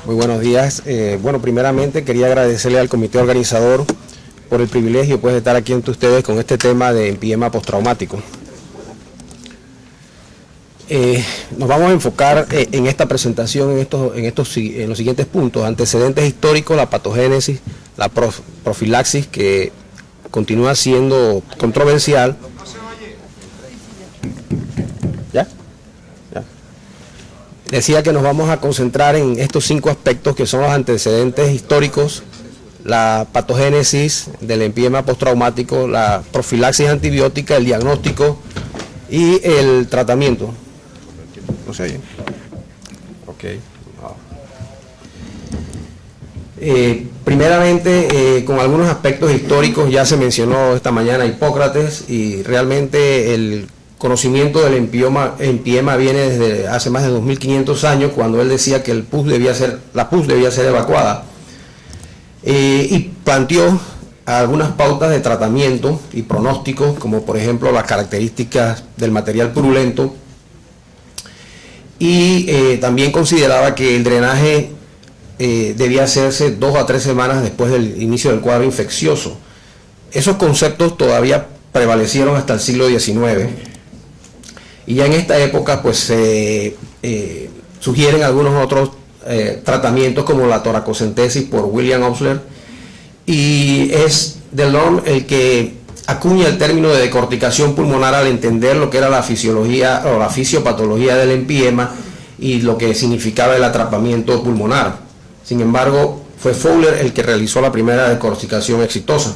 Muy buenos días. Bueno, primeramente quería agradecerle al comité organizador por el privilegio pues, de estar aquí entre ustedes con este tema de empiema postraumático. Nos vamos a enfocar en esta presentación en los siguientes puntos: antecedentes históricos, la patogénesis, la profilaxis, que continúa siendo controversial. ¿Ya? Decía que nos vamos a concentrar en estos 5 aspectos que son los antecedentes históricos, la patogénesis del empiema postraumático, la profilaxis antibiótica, el diagnóstico y el tratamiento. No se oye. Ok. Primeramente, con algunos aspectos históricos, ya se mencionó esta mañana Hipócrates, y realmente el conocimiento del empiema viene desde hace más de 2500 años, cuando él decía que la pus debía ser evacuada, y planteó algunas pautas de tratamiento y pronósticos, como por ejemplo las características del material purulento, y también consideraba que el drenaje debía hacerse 2 a 3 semanas después del inicio del cuadro infeccioso. Esos conceptos todavía prevalecieron hasta el siglo XIX, y ya en esta época pues se sugieren algunos otros tratamientos, como la toracocentesis por William Osler, y es Delorme el que acuña el término de decorticación pulmonar al entender lo que era la fisiología o la fisiopatología del empiema y lo que significaba el atrapamiento pulmonar. Sin embargo, fue Fowler el que realizó la primera decorticación exitosa.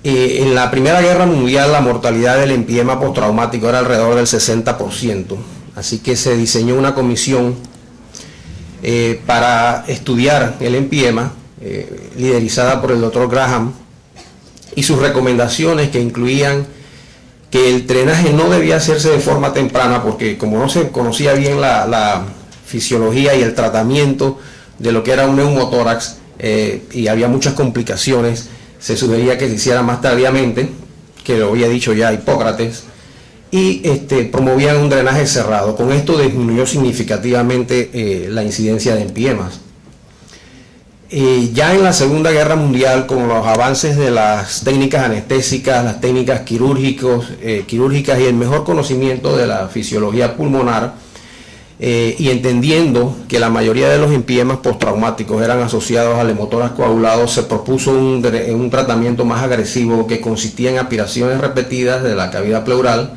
En la Primera Guerra Mundial la mortalidad del empiema postraumático era alrededor del 60%, así que se diseñó una comisión para estudiar el empiema, liderizada por el Dr. Graham, y sus recomendaciones, que incluían que el drenaje no debía hacerse de forma temprana, porque como no se conocía bien la fisiología y el tratamiento de lo que era un neumotórax, y había muchas complicaciones, se sugería que se hiciera más tardíamente, que lo había dicho ya Hipócrates, y promovían un drenaje cerrado. Con esto disminuyó significativamente la incidencia de empiemas. Ya en la Segunda Guerra Mundial, con los avances de las técnicas anestésicas, las técnicas quirúrgicas y el mejor conocimiento de la fisiología pulmonar, y entendiendo que la mayoría de los empiemas postraumáticos eran asociados al hemotórax coagulado, se propuso un tratamiento más agresivo, que consistía en aspiraciones repetidas de la cavidad pleural,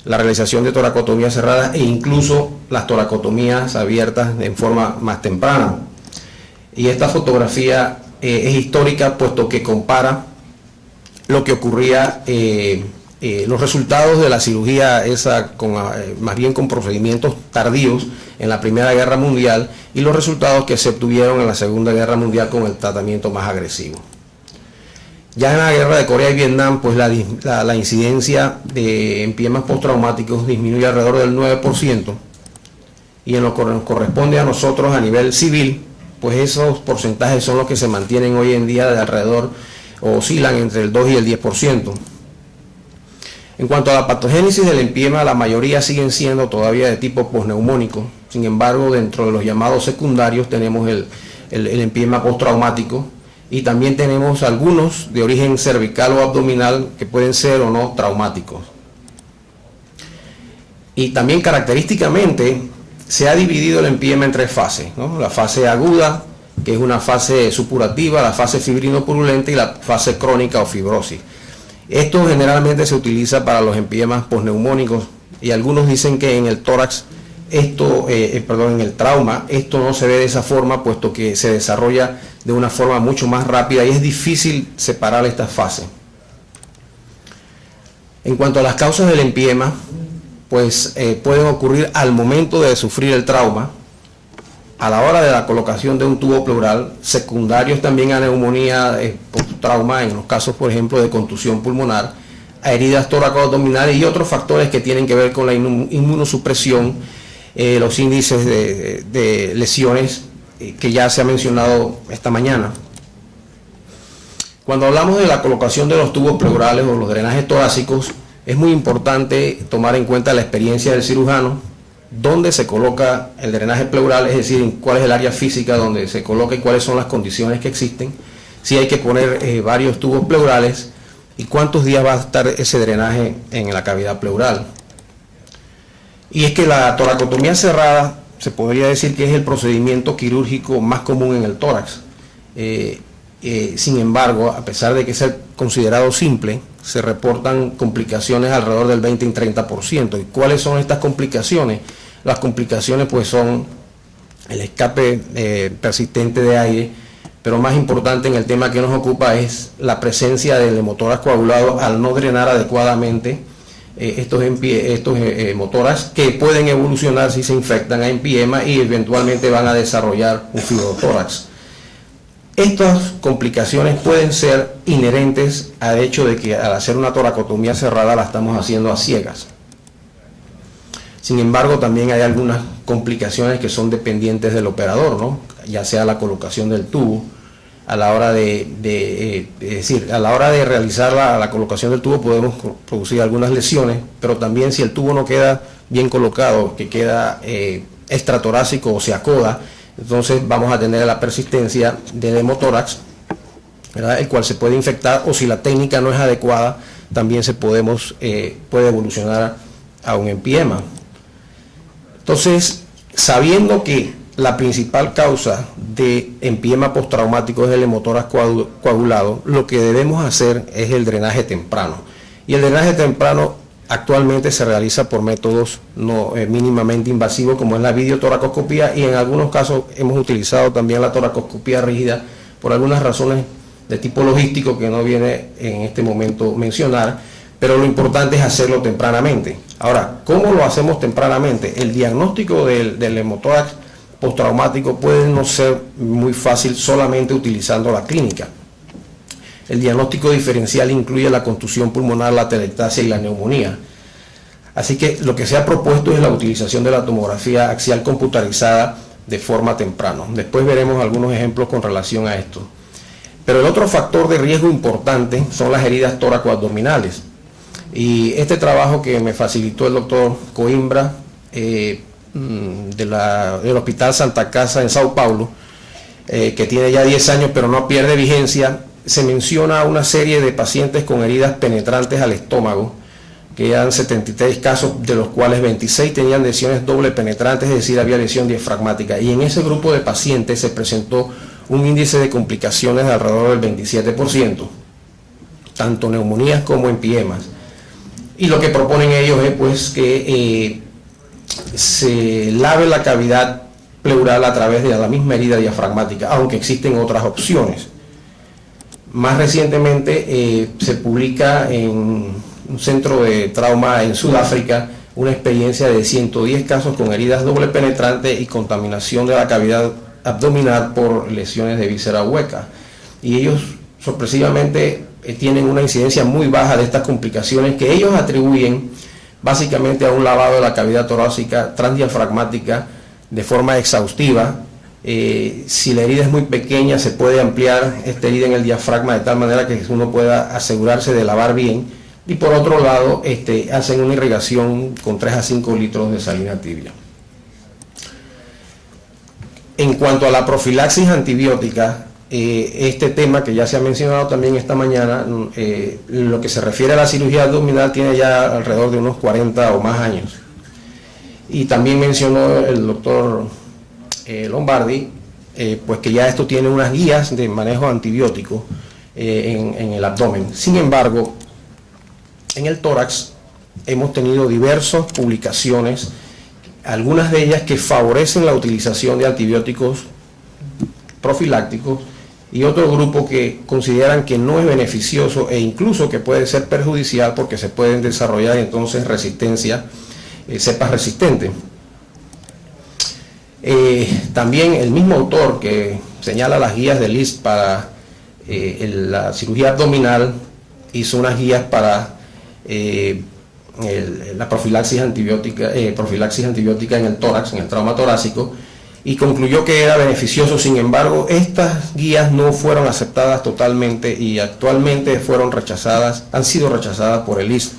la realización de toracotomías cerradas e incluso las toracotomías abiertas en forma más temprana. Y esta fotografía es histórica, puesto que compara lo que ocurría, los resultados de la cirugía esa, más bien con procedimientos tardíos en la Primera Guerra Mundial, y los resultados que se obtuvieron en la Segunda Guerra Mundial con el tratamiento más agresivo. Ya en la guerra de Corea y Vietnam, pues la incidencia de empiemas postraumáticos disminuye alrededor del 9%, y en lo que nos corresponde a nosotros a nivel civil, pues esos porcentajes son los que se mantienen hoy en día de alrededor, o oscilan entre el 2 y el 10%. En cuanto a la patogénesis del empiema, la mayoría siguen siendo todavía de tipo posneumónico. Sin embargo, dentro de los llamados secundarios tenemos el empiema postraumático, y también tenemos algunos de origen cervical o abdominal que pueden ser o no traumáticos. Y también característicamente se ha dividido el empiema en 3 fases, ¿no? La fase aguda, que es una fase supurativa, la fase fibrino-purulenta y la fase crónica o fibrosis. Esto generalmente se utiliza para los empiemas posneumónicos, y algunos dicen que en el tórax, en el trauma, esto no se ve de esa forma, puesto que se desarrolla de una forma mucho más rápida y es difícil separar estas fases. En cuanto a las causas del empiema, pues pueden ocurrir al momento de sufrir el trauma, a la hora de la colocación de un tubo pleural, secundarios también a neumonía post-trauma, en los casos, por ejemplo, de contusión pulmonar, a heridas tóraco-abdominales y otros factores que tienen que ver con la inmunosupresión, los índices de lesiones que ya se ha mencionado esta mañana. Cuando hablamos de la colocación de los tubos pleurales o los drenajes torácicos, es muy importante tomar en cuenta la experiencia del cirujano, dónde se coloca el drenaje pleural, es decir, cuál es el área física donde se coloca y cuáles son las condiciones que existen, si hay que poner varios tubos pleurales y cuántos días va a estar ese drenaje en la cavidad pleural. Y es que la toracotomía cerrada se podría decir que es el procedimiento quirúrgico más común en el tórax. Sin embargo, a pesar de que sea considerado simple, se reportan complicaciones alrededor del 20 y 30%. ¿Y cuáles son estas complicaciones? Las complicaciones pues son el escape persistente de aire, pero más importante en el tema que nos ocupa es la presencia del hemotórax coagulado al no drenar adecuadamente estos hemotórax, que pueden evolucionar si se infectan a empiema y eventualmente van a desarrollar un fibrotórax. Estas complicaciones pueden ser inherentes al hecho de que al hacer una toracotomía cerrada la estamos haciendo a ciegas. Sin embargo, también hay algunas complicaciones que son dependientes del operador, ¿no? Ya sea la colocación del tubo, a la hora a la hora de realizar la colocación del tubo podemos producir algunas lesiones, pero también si el tubo no queda bien colocado, que queda extratorácico o se acoda, entonces vamos a tener la persistencia del hemotórax, ¿verdad?, el cual se puede infectar, o si la técnica no es adecuada, también puede evolucionar a un empiema. Entonces, sabiendo que la principal causa de empiema postraumático es el hemotórax coagulado, lo que debemos hacer es el drenaje temprano. Y el drenaje temprano actualmente se realiza por métodos mínimamente invasivos, como es la videotoracoscopía, y en algunos casos hemos utilizado también la toracoscopía rígida por algunas razones de tipo logístico que no viene en este momento mencionar, pero lo importante es hacerlo tempranamente. Ahora, ¿cómo lo hacemos tempranamente? El diagnóstico del hemotórax postraumático puede no ser muy fácil solamente utilizando la clínica. El diagnóstico diferencial incluye la contusión pulmonar, la atelectasia y la neumonía. Así que lo que se ha propuesto es la utilización de la tomografía axial computarizada de forma temprana. Después veremos algunos ejemplos con relación a esto. Pero el otro factor de riesgo importante son las heridas tóraco-abdominales. Y este trabajo que me facilitó el doctor Coimbra del Hospital Santa Casa en Sao Paulo, que tiene ya 10 años pero no pierde vigencia, se menciona una serie de pacientes con heridas penetrantes al estómago, que eran 73 casos, de los cuales 26 tenían lesiones doble penetrantes, es decir, había lesión diafragmática. Y en ese grupo de pacientes se presentó un índice de complicaciones de alrededor del 27%, tanto neumonías como empiemas. Y lo que proponen ellos es pues que se lave la cavidad pleural a través de la misma herida diafragmática, aunque existen otras opciones. Más recientemente se publica en un centro de trauma en Sudáfrica una experiencia de 110 casos con heridas doble penetrantes y contaminación de la cavidad abdominal por lesiones de víscera hueca. Y ellos sorpresivamente tienen una incidencia muy baja de estas complicaciones, que ellos atribuyen básicamente a un lavado de la cavidad torácica transdiafragmática de forma exhaustiva. Si la herida es muy pequeña, se puede ampliar esta herida en el diafragma de tal manera que uno pueda asegurarse de lavar bien, y por otro lado hacen una irrigación con 3 a 5 litros de salina tibia. En cuanto a la profilaxis antibiótica, este tema que ya se ha mencionado también esta mañana, lo que se refiere a la cirugía abdominal tiene ya alrededor de unos 40 o más años. Y también mencionó el doctor Lombardi, pues que ya esto tiene unas guías de manejo antibiótico en el abdomen. Sin embargo, en el tórax hemos tenido diversas publicaciones, algunas de ellas que favorecen la utilización de antibióticos profilácticos, y otro grupo que consideran que no es beneficioso e incluso que puede ser perjudicial porque se pueden desarrollar entonces resistencia, cepas resistentes. También el mismo autor que señala las guías de List para la cirugía abdominal hizo unas guías para la profilaxis antibiótica en el tórax, en el trauma torácico, y concluyó que era beneficioso. Sin embargo, estas guías no fueron aceptadas totalmente y actualmente han sido rechazadas por el List.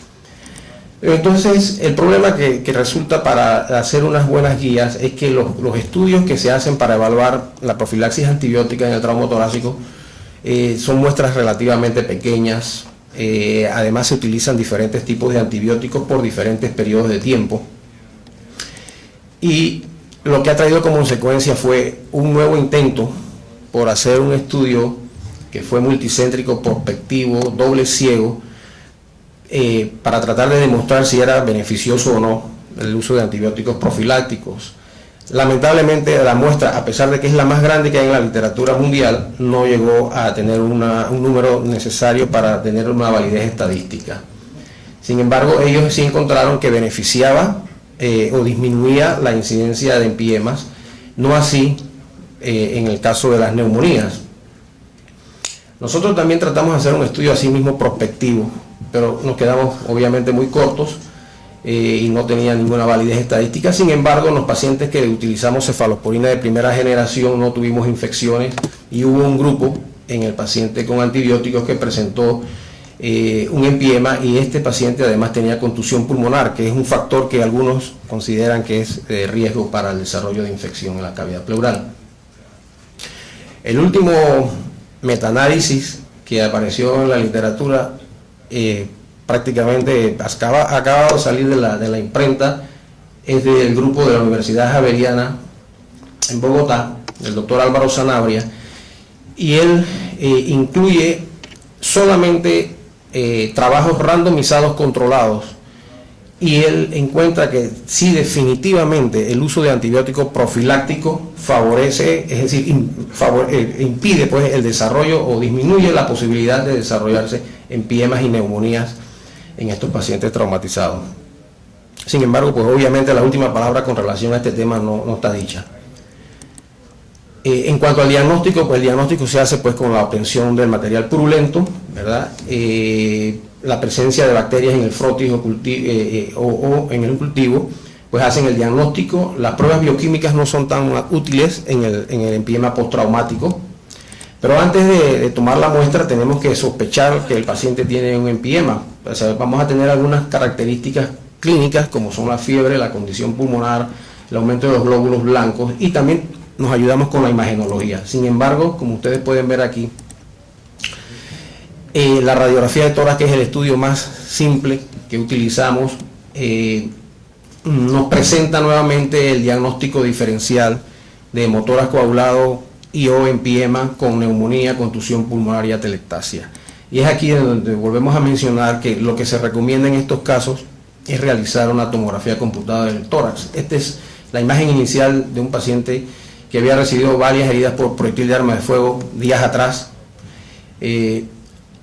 Entonces, el problema que resulta para hacer unas buenas guías es que los estudios que se hacen para evaluar la profilaxis antibiótica en el trauma torácico son muestras relativamente pequeñas. Además, se utilizan diferentes tipos de antibióticos por diferentes periodos de tiempo. Y lo que ha traído como consecuencia fue un nuevo intento por hacer un estudio que fue multicéntrico, prospectivo, doble ciego, para tratar de demostrar si era beneficioso o no el uso de antibióticos profilácticos. Lamentablemente la muestra, a pesar de que es la más grande que hay en la literatura mundial, no llegó a tener un número necesario para tener una validez estadística. Sin embargo, ellos sí encontraron que beneficiaba o disminuía la incidencia de empiemas, no así en el caso de las neumonías. Nosotros también tratamos de hacer un estudio así mismo prospectivo, pero nos quedamos obviamente muy cortos y no tenía ninguna validez estadística. Sin embargo, en los pacientes que utilizamos cefalosporina de primera generación no tuvimos infecciones y hubo un grupo en el paciente con antibióticos que presentó un empiema, y este paciente además tenía contusión pulmonar, que es un factor que algunos consideran que es de riesgo para el desarrollo de infección en la cavidad pleural. El último metaanálisis que apareció en la literatura prácticamente acaba de salir de la imprenta, es del grupo de la Universidad Javeriana en Bogotá, el doctor Álvaro Sanabria, y él incluye solamente trabajos randomizados controlados, y él encuentra que sí, definitivamente el uso de antibiótico profiláctico favorece, es decir, impide pues el desarrollo o disminuye la posibilidad de desarrollarse empiemas y neumonías en estos pacientes traumatizados. Sin embargo, pues obviamente la última palabra con relación a este tema no está dicha. En cuanto al diagnóstico, pues el diagnóstico se hace pues con la obtención del material purulento, ¿verdad? La presencia de bacterias en el frotis o en el cultivo, pues hacen el diagnóstico. Las pruebas bioquímicas no son tan útiles en el empiema postraumático, pero antes de tomar la muestra tenemos que sospechar que el paciente tiene un empiema. O sea, vamos a tener algunas características clínicas como son la fiebre, la condición pulmonar, el aumento de los glóbulos blancos, y también nos ayudamos con la imagenología. Sin embargo, como ustedes pueden ver aquí, la radiografía de tórax, que es el estudio más simple que utilizamos, nos presenta nuevamente el diagnóstico diferencial de hemotórax coagulado y o empiema con neumonía, contusión pulmonar y atelectasia. Y es aquí donde volvemos a mencionar que lo que se recomienda en estos casos es realizar una tomografía computada del tórax. Esta es la imagen inicial de un paciente que había recibido varias heridas por proyectil de arma de fuego días atrás,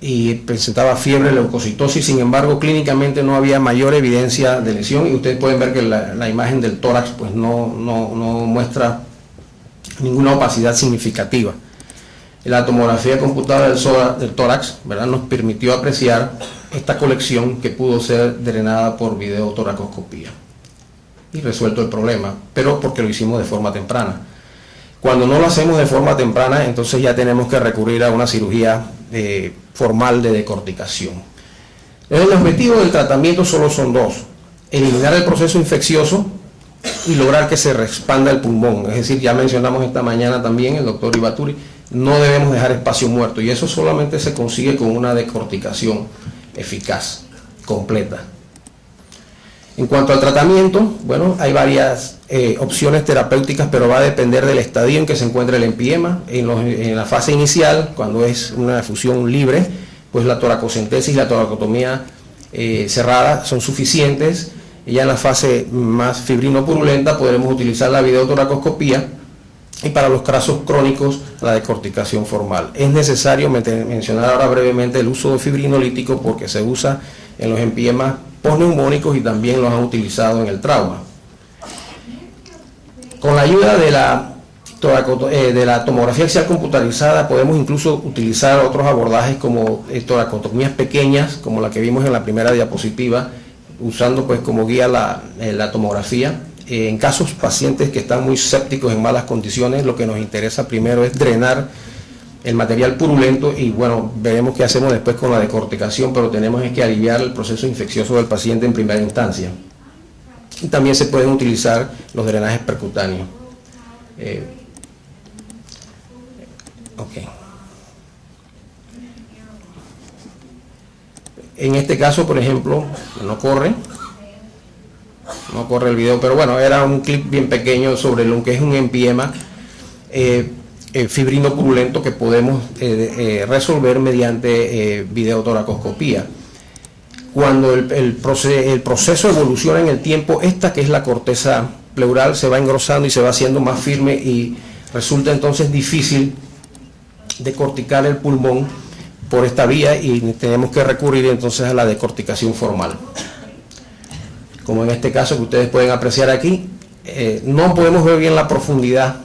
y presentaba fiebre, leucocitosis. Sin embargo, clínicamente no había mayor evidencia de lesión, y ustedes pueden ver que la imagen del tórax pues no muestra ninguna opacidad significativa. La tomografía computada del tórax, ¿verdad?, nos permitió apreciar esta colección que pudo ser drenada por videotoracoscopía y resuelto el problema, pero porque lo hicimos de forma temprana. Cuando no lo hacemos de forma temprana, entonces ya tenemos que recurrir a una cirugía formal de decorticación. El objetivo del tratamiento solo son dos: eliminar el proceso infeccioso y lograr que se expanda el pulmón. Es decir, ya mencionamos esta mañana también el doctor Ibaturi, no debemos dejar espacio muerto, y eso solamente se consigue con una decorticación eficaz, completa. En cuanto al tratamiento, bueno, hay varias opciones terapéuticas, pero va a depender del estadio en que se encuentre el empiema. En la fase inicial, cuando es una efusión libre, pues la toracocentesis y la toracotomía cerrada son suficientes. Y ya en la fase más fibrino-purulenta podremos utilizar la videotoracoscopía, y para los casos crónicos la decorticación formal. Es necesario mencionar ahora brevemente el uso de fibrinolítico, porque se usa en los empiemas postneumónicos y también los han utilizado en el trauma. Con la ayuda de la tomografía axial computarizada podemos incluso utilizar otros abordajes como toracotomías pequeñas, como la que vimos en la primera diapositiva, usando pues como guía la tomografía. En casos pacientes que están muy sépticos, en malas condiciones, lo que nos interesa primero es drenar el material purulento y bueno, veremos qué hacemos después con la decorticación, pero tenemos que aliviar el proceso infeccioso del paciente en primera instancia. Y también se pueden utilizar los drenajes percutáneos. En este caso, por ejemplo, no corre el video, pero bueno, era un clip bien pequeño sobre lo que es un empiema fibrino purulento que podemos resolver mediante videotoracoscopía. Cuando el proceso evoluciona en el tiempo, esta que es la corteza pleural se va engrosando y se va haciendo más firme y resulta entonces difícil decorticar el pulmón por esta vía y tenemos que recurrir entonces a la decorticación formal. Como en este caso que ustedes pueden apreciar aquí, no podemos ver bien la profundidad,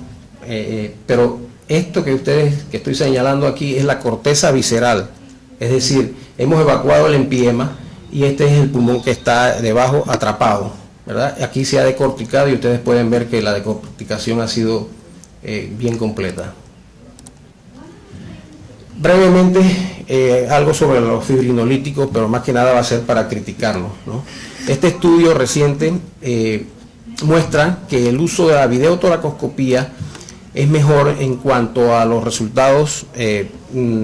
pero esto que estoy señalando aquí es la corteza visceral, es decir, hemos evacuado el empiema y este es el pulmón que está debajo atrapado, ¿verdad? Aquí se ha decorticado y ustedes pueden ver que la decorticación ha sido bien completa. Brevemente, algo sobre los fibrinolíticos, pero más que nada va a ser para criticarlos, ¿no? Este estudio reciente muestra que el uso de la videotoracoscopía es mejor en cuanto a los resultados de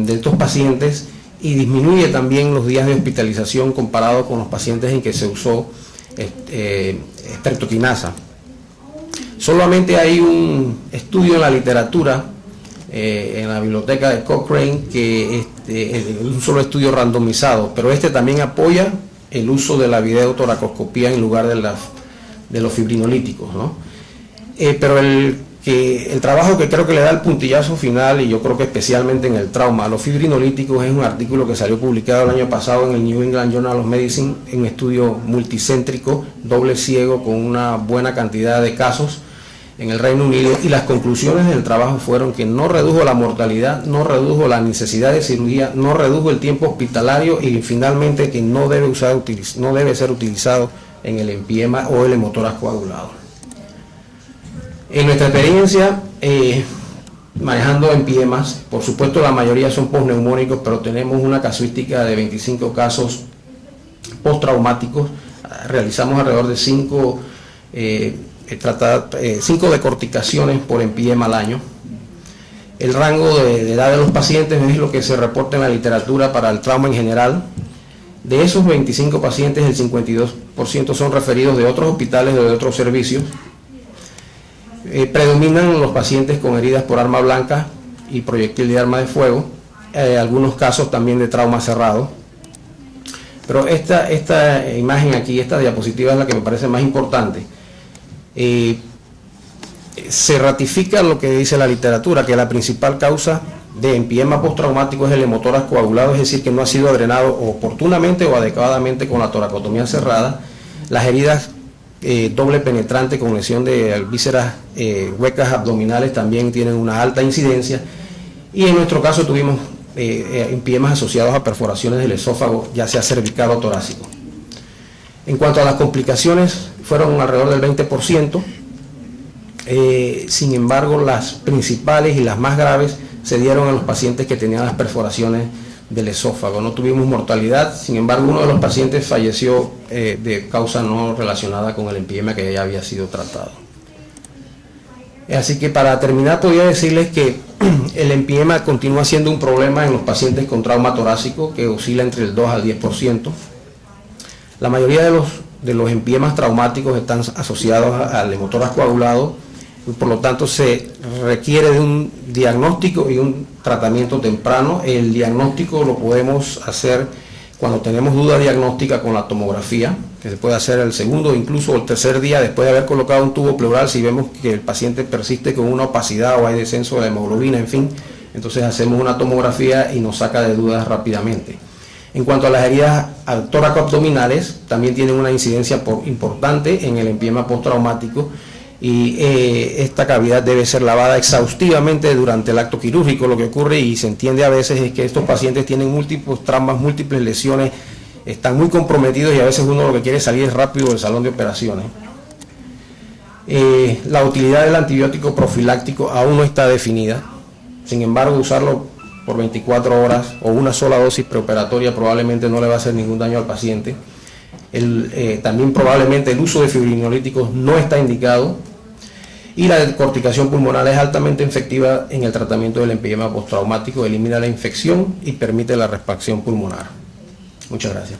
estos pacientes y disminuye también los días de hospitalización comparado con los pacientes en que se usó streptokinasa. Solamente hay un estudio en la literatura, en la biblioteca de Cochrane, que es un solo estudio randomizado, pero este también apoya el uso de la videotoracoscopía en lugar de los fibrinolíticos, ¿no? Pero el trabajo que creo que le da el puntillazo final, y yo creo que especialmente en el trauma a los fibrinolíticos, es un artículo que salió publicado el año pasado en el New England Journal of Medicine, en un estudio multicéntrico, doble ciego, con una buena cantidad de casos en el Reino Unido, y las conclusiones del trabajo fueron que no redujo la mortalidad, no redujo la necesidad de cirugía, no redujo el tiempo hospitalario y finalmente que no debe ser utilizado en el empiema o el hemotoras coagulado. En nuestra experiencia, manejando empiemas, por supuesto la mayoría son postneumónicos, pero tenemos una casuística de 25 casos postraumáticos. Realizamos alrededor de 5 decorticaciones por empiema al año. El rango de edad de los pacientes es lo que se reporta en la literatura para el trauma en general. De esos 25 pacientes, el 52% son referidos de otros hospitales o de otros servicios. Predominan los pacientes con heridas por arma blanca y proyectil de arma de fuego, algunos casos también de trauma cerrado. Pero esta imagen aquí, esta diapositiva es la que me parece más importante. Se ratifica lo que dice la literatura, que la principal causa de empiema postraumático es el hemotoras coagulado, es decir, que no ha sido drenado oportunamente o adecuadamente con la toracotomía cerrada. Las heridas doble penetrante con lesión de vísceras huecas abdominales también tienen una alta incidencia, y en nuestro caso tuvimos empiemas asociados a perforaciones del esófago, ya sea cervical o torácico. En cuanto a las complicaciones, fueron alrededor del 20%, sin embargo las principales y las más graves se dieron a los pacientes que tenían las perforaciones del esófago. No tuvimos mortalidad, sin embargo uno de los pacientes falleció de causa no relacionada con el empiema que ya había sido tratado. Así que para terminar podría decirles que el empiema continúa siendo un problema en los pacientes con trauma torácico, que oscila entre el 2 al 10%. La mayoría de los empiemas traumáticos están asociados al hemotoras coagulado, y por lo tanto se requiere de un diagnóstico y un tratamiento temprano. El diagnóstico lo podemos hacer cuando tenemos duda diagnóstica con la tomografía, que se puede hacer el segundo o incluso el tercer día después de haber colocado un tubo pleural. Si vemos que el paciente persiste con una opacidad o hay descenso de la hemoglobina, en fin, entonces hacemos una tomografía y nos saca de dudas rápidamente. En cuanto a las heridas tóraco-abdominales, también tienen una incidencia importante en el empiema postraumático, y esta cavidad debe ser lavada exhaustivamente durante el acto quirúrgico. Lo que ocurre y se entiende a veces es que estos pacientes tienen múltiples traumas, múltiples lesiones, están muy comprometidos y a veces uno lo que quiere es salir rápido del salón de operaciones. La utilidad del antibiótico profiláctico aún no está definida, sin embargo usarlo por 24 horas o una sola dosis preoperatoria probablemente no le va a hacer ningún daño al paciente. También probablemente el uso de fibrinolíticos no está indicado, y la decorticación pulmonar es altamente efectiva en el tratamiento del emfisema postraumático, elimina la infección y permite la reexpansión pulmonar. Muchas gracias.